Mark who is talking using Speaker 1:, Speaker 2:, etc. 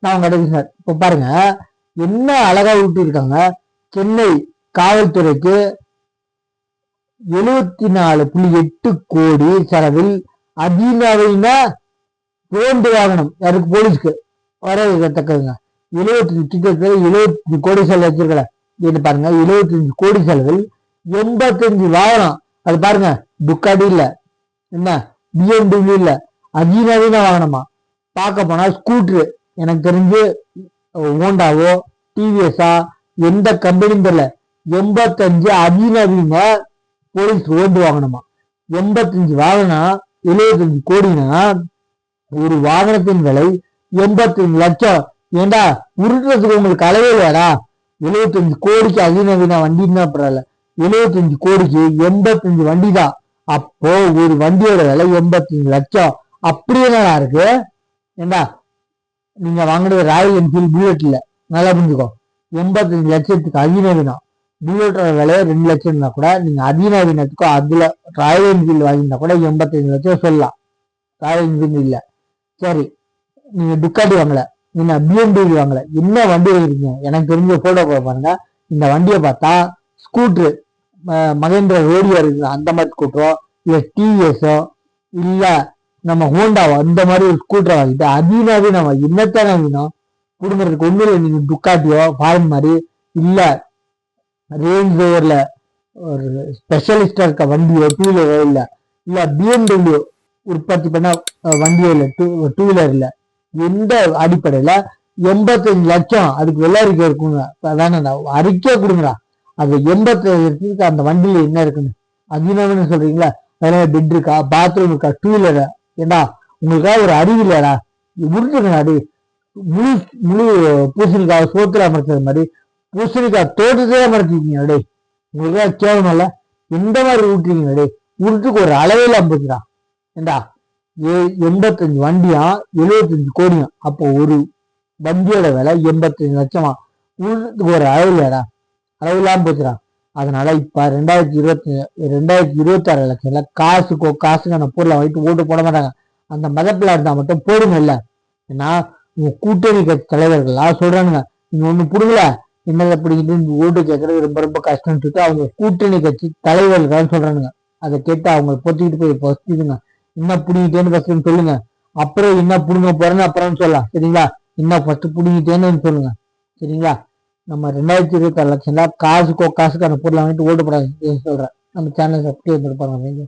Speaker 1: நான் கிடைக்கும் சார். இப்ப பாருங்க என்ன அழகா விட்டு இருக்காங்க. சென்னை காவல்துறைக்கு 74.8 கோடி செலவில் அதிநவீன ரோந்து வாகனம், யாருக்கு போலீஸ்க்கு வரவேற்கத்தக்கதுங்க. 75 கோடி செலவு வச்சிருக்கல. இது பாருங்க 75 கோடி செலவில் 85 வாகனம். அது பாருங்க துக்காடி இல்ல, என்ன BMW இல்ல, அதிநவீன வாகனமா. பார்க்க போனா ஸ்கூட்ரு, எனக்கு தெரிஞ்சு ஹோண்டாவோ டிவிஎஸ்ஆ எந்த கம்பெனியும் தெரியல. 85 அதிநவீன போலீஸ் ரோந்து வாகனமா. 85 வாகனம் 75 கோடினா ஒரு வாகனத்தின் விலை 85 லட்சம். ஏண்டா உருட்டுறதுக்கு உங்களுக்கு அளவே இல்லையாடா? 75 கோடிக்கு அதிநவீன வண்டின்னா பரவாயில்ல, 75 கோடிக்கு 85 வண்டி தான். அப்போ ஒரு வண்டியோட விலை 85 லட்சம். அப்படியே நல்லா இருக்கு. ஏண்டா நீங்க வாங்கினது ராயல் என்ஃபீல்டு புல்லட் இல்ல, நல்லா புரிஞ்சுக்கோ. 85 லட்சத்துக்கு அதிநவீனம். புல்லட்டோட விலையை 2 லட்சம்னா கூட நீங்க அதிநவீனத்துக்கும் அதுல ராயல் என்ஃபீல்டு வாங்கினா கூட 85 லட்சம் சொல்லலாம். ராயல் என்ஃபீல்டு இல்ல, சரி நீங்க டுக்காட்டி வாங்கல, நீங்க BMW வாங்கல, என்ன வண்டி வாங்கிருக்கீங்க? எனக்கு தெரிஞ்ச போட்டோ பாருங்க. இந்த வண்டியை பார்த்தா ஸ்கூட்ரு மகேந்திர ரோடியோ இருக்கு, அந்த மாதிரி ஸ்கூட்டரோ இல்ல டிவிஎஸோ இல்ல நம்ம ஹோண்டாவோ அந்த மாதிரி ஒரு ஸ்கூட்டரை வாங்கிட்டு அதிநவீனம் என்னத்தான் நவீனம் கொடுங்கறதுக்கு ஒண்ணு இல்லை. நீங்க டுக்காட்டியோ ஃபாரின் மாதிரி இல்ல ரேஞ்ச் ரோவர்ல ஒரு ஸ்பெஷலிஸ்டா இருக்க வண்டியோ டூ வீலரோ இல்ல இல்ல BMW உற்பத்தி பண்ண வண்டியோ இல்ல டூ வீலர் இல்ல, எந்த அடிப்படையில 85 லட்சம் அதுக்கு வெள்ள அறிக்கை இருக்குங்க. வேணா அறிக்கை கொடுங்கடா. அது 85 அந்த வண்டியில என்ன இருக்குன்னு அதிநவீன சொல்றீங்களா? அதனால பெட் இருக்கா, பாத்ரூம் இருக்கா, டூ வீலர்? ஏண்டா உங்களுக்காக ஒரு அறிவு இல்லையாடா? உருட்டுங்க அடி. முழு முழு பூசணிக்காய் சோத்துல அமர்த்தது மாதிரி பூசணிக்காய் தோட்டத்தையே அமர்த்திருக்கீங்க அடே. உங்களுக்காக கேவலமல்ல? எந்த மாதிரி உருட்டுறீங்க அடே? உருட்டுக்கு ஒரு அளவில் அம்புச்சுடா. ஏண்டா 85 வண்டியா 75 கோடியும். அப்போ ஒரு வண்டியோட விலை 85 லட்சமா. உருட்டுக்கு ஒரு அளவு இல்லையாடா? அளவு இல்லாம போச்சுடா. அதனால இப்ப 2026 எலெக்ஷன்ல காசுக்கான பொருளை வாங்கிட்டு ஓட்டு போட மாட்டாங்க. அந்த மதப்பில் இருந்தா மட்டும் போடுங்க. இல்ல ஏன்னா உங்க கூட்டணி கட்சி தலைவர்கள்லாம் சொல்றானுங்க, நீங்க ஒண்ணு புடுங்கல என்னதை பிடிக்கிட்டு ஓட்டு கேட்கறது ரொம்ப ரொம்ப கஷ்டம்னு சொல்லிட்டு அவங்க கூட்டணி கட்சி தலைவர்கள் சொல்றானுங்க. அதை கேட்டு அவங்க பொத்திக்கிட்டு போய் பசிடுங்க. என்ன புடிங்கிட்டேன்னு ஃபர்ஸ்ட் சொல்லுங்க, அப்புறம் என்ன புடுங்க போறேன்னு அப்புறம் சொல்லலாம். சரிங்களா? என்ன ஃபர்ஸ்ட் புடிங்கிட்டேன்னு சொல்லுங்க. சரிங்களா? நம்ம 2026 எலெக்ஷன்ல காசுக்கான பொருளை வாங்கிட்டு ஓட்டு போடாது சொல்றேன். நம்ம சேனல் சப்ஸ்கிரைப் பண்ணி பாருங்க.